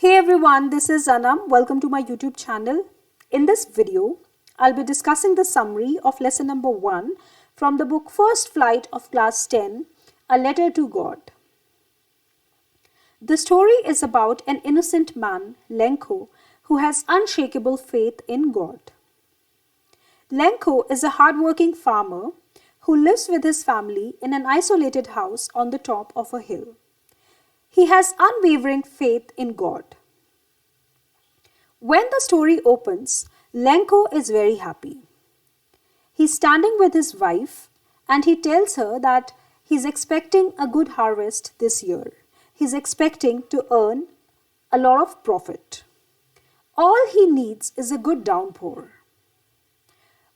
Hey everyone, this is Anam. Welcome to my YouTube channel. In this video, I'll be discussing the summary of lesson number 1 from the book First Flight of Class 10, A Letter to God. The story is about an innocent man, Lencho, who has unshakable faith in God. Lencho is a hardworking farmer who lives with his family in an isolated house on the top of a hill. He has unwavering faith in God. When the story opens, Lencho is very happy. He's standing with his wife and he tells her that he's expecting a good harvest this year. He's expecting to earn a lot of profit. All he needs is a good downpour.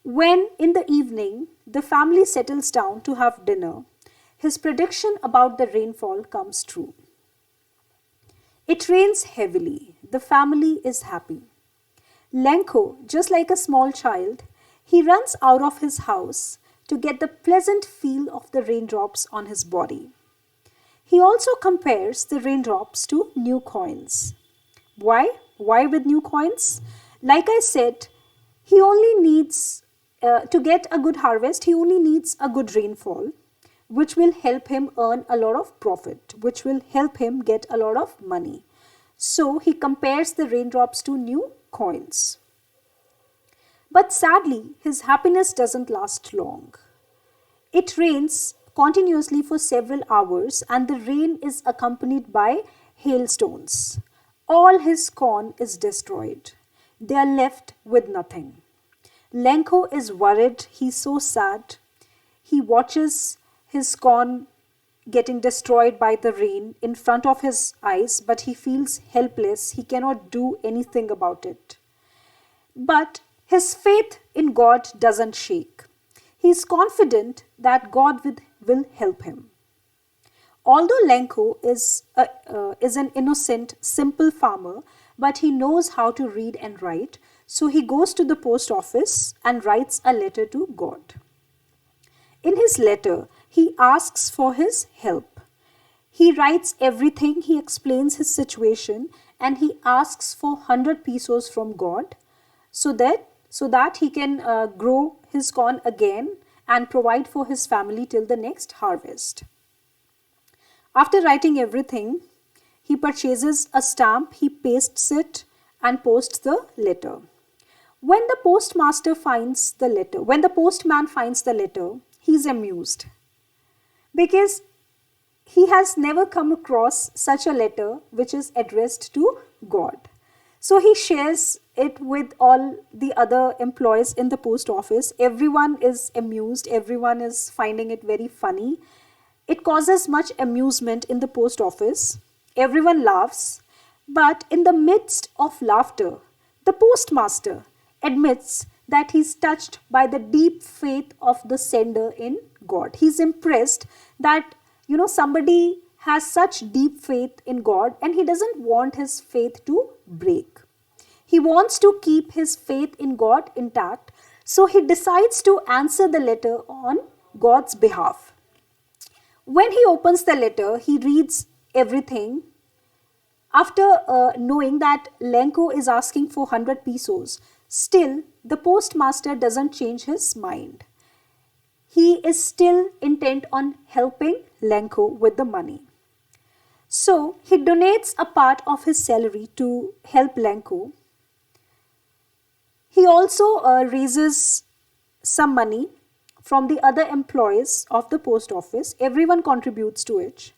When in the evening the family settles down to have dinner, his prediction about the rainfall comes true. It rains heavily. The family is happy. Lencho, just like a small child, he runs out of his house to get the pleasant feel of the raindrops on his body. He also compares the raindrops to new coins. Why? Why with new coins? Like I said, he only needs, to get a good harvest, he only needs a good rainfall, which will help him earn a lot of profit, which will help him get a lot of money. So he compares the raindrops to new coins. But sadly, his happiness doesn't last long. It rains continuously for several hours and the rain is accompanied by hailstones. All his corn is destroyed. They are left with nothing. Lencho is worried. He's so sad. He watches his corn getting destroyed by the rain in front of his eyes, but he feels helpless. He cannot do anything about it. But his faith in God doesn't shake. He is confident that God will help him. Although Lencho is an innocent, simple farmer, but he knows how to read and write, so he goes to the post office and writes a letter to God. In his letter, he asks for his help. He writes everything, he explains his situation, and he asks for 100 pesos from God so that he can grow his corn again and provide for his family till the next harvest. After writing everything, he purchases a stamp, he pastes it and posts the letter. When the postman finds the letter, he's amused because he has never come across such a letter which is addressed to God. So he shares it with all the other employees in the post office. Everyone is amused. Everyone is finding it very funny. It causes much amusement in the post office. Everyone laughs. But in the midst of laughter, the postmaster admits that he's touched by the deep faith of the sender in God. He's impressed that, somebody has such deep faith in God and he doesn't want his faith to break. He wants to keep his faith in God intact, so he decides to answer the letter on God's behalf. When he opens the letter, he reads everything. After knowing that Lencho is asking for 100 pesos, still the postmaster doesn't change his mind. He is still intent on helping Lencho with the money. So he donates a part of his salary to help Lencho. He also raises some money from the other employees of the post office. Everyone contributes to it.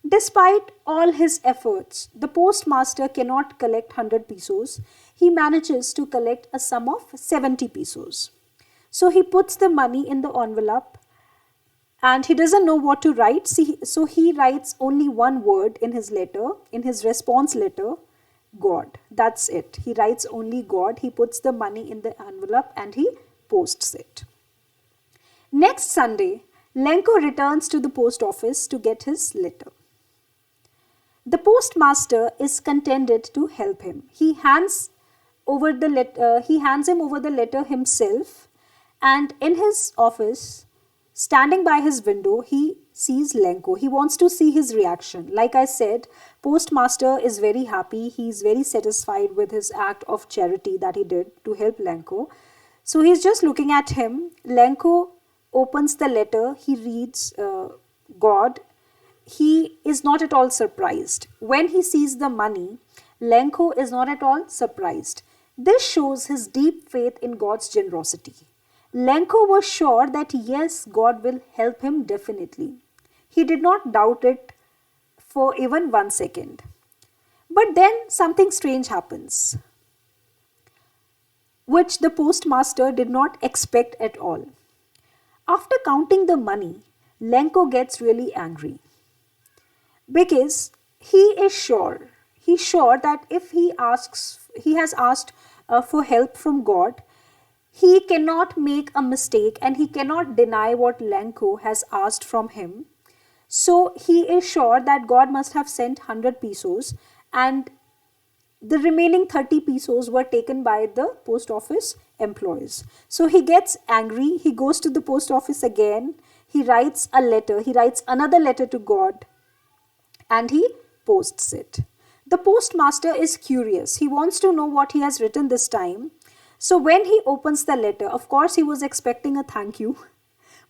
Despite all his efforts, the postmaster cannot collect 100 pesos. He manages to collect a sum of 70 pesos. So he puts the money in the envelope and he doesn't know what to write. So he writes only one word in his letter, in his response letter, God. That's it. He writes only God. He puts the money in the envelope and he posts it. Next Sunday, Lencho returns to the post office to get his letter. The postmaster is contented to help him. He hands him over the letter himself, and in his office, standing by his window, he sees Lenko. He wants to see his reaction. Like I said, postmaster is very happy. He's very satisfied with his act of charity that he did to help Lenko. So he's just looking at him. Lenko opens the letter. He reads God. He is not at all surprised. When he sees the money, Lenko is not at all surprised. This shows his deep faith in God's generosity. Lenko was sure that yes, God will help him definitely. He did not doubt it for even 1 second. But then something strange happens, which the postmaster did not expect at all. After counting the money, Lenko gets really angry because he's sure that if he has asked for help from God, he cannot make a mistake and he cannot deny what Lenko has asked from him. So he is sure that God must have sent 100 pesos and the remaining 30 pesos were taken by the post office employees. So he gets angry. He goes to the post office again. He writes a letter. He writes another letter to God and he posts it. The postmaster is curious. He wants to know what he has written this time. So when he opens the letter, of course he was expecting a thank you,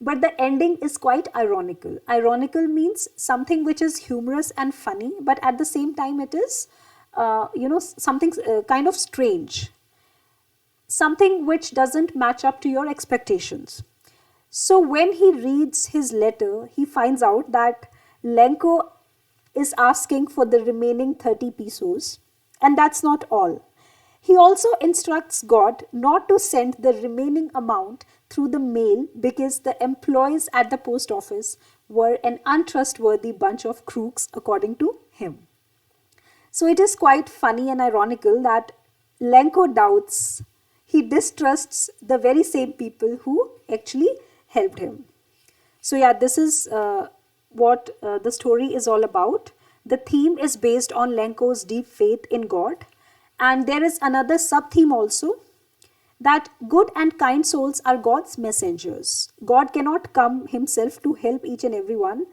but the ending is quite ironical. Ironical means something which is humorous and funny, but at the same time it is, something kind of strange, something which doesn't match up to your expectations. So when he reads his letter, he finds out that Lenko is asking for the remaining 30 pesos, and that's not all. He also instructs God not to send the remaining amount through the mail because the employees at the post office were an untrustworthy bunch of crooks, according to him. So it is quite funny and ironical that Lenko doubts, he distrusts the very same people who actually helped him. So yeah, this is what the story is all about. The theme is based on Lenko's deep faith in God. And there is another sub-theme also, that good and kind souls are God's messengers. God cannot come himself to help each and everyone.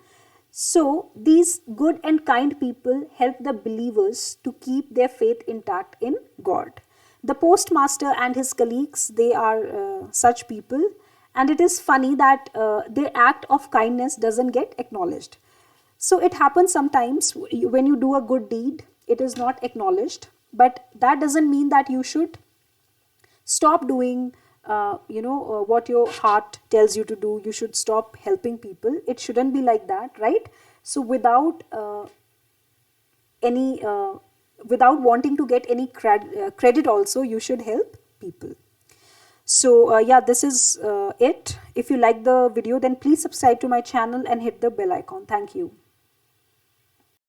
So these good and kind people help the believers to keep their faith intact in God. The postmaster and his colleagues, they are such people. And it is funny that their act of kindness doesn't get acknowledged. So it happens sometimes when you do a good deed, it is not acknowledged. But that doesn't mean that you should stop doing, what your heart tells you to do. You should stop helping people. It shouldn't be like that, right? So without without wanting to get any credit also, you should help people. So yeah, this is it. If you like the video, then please subscribe to my channel and hit the bell icon. Thank you.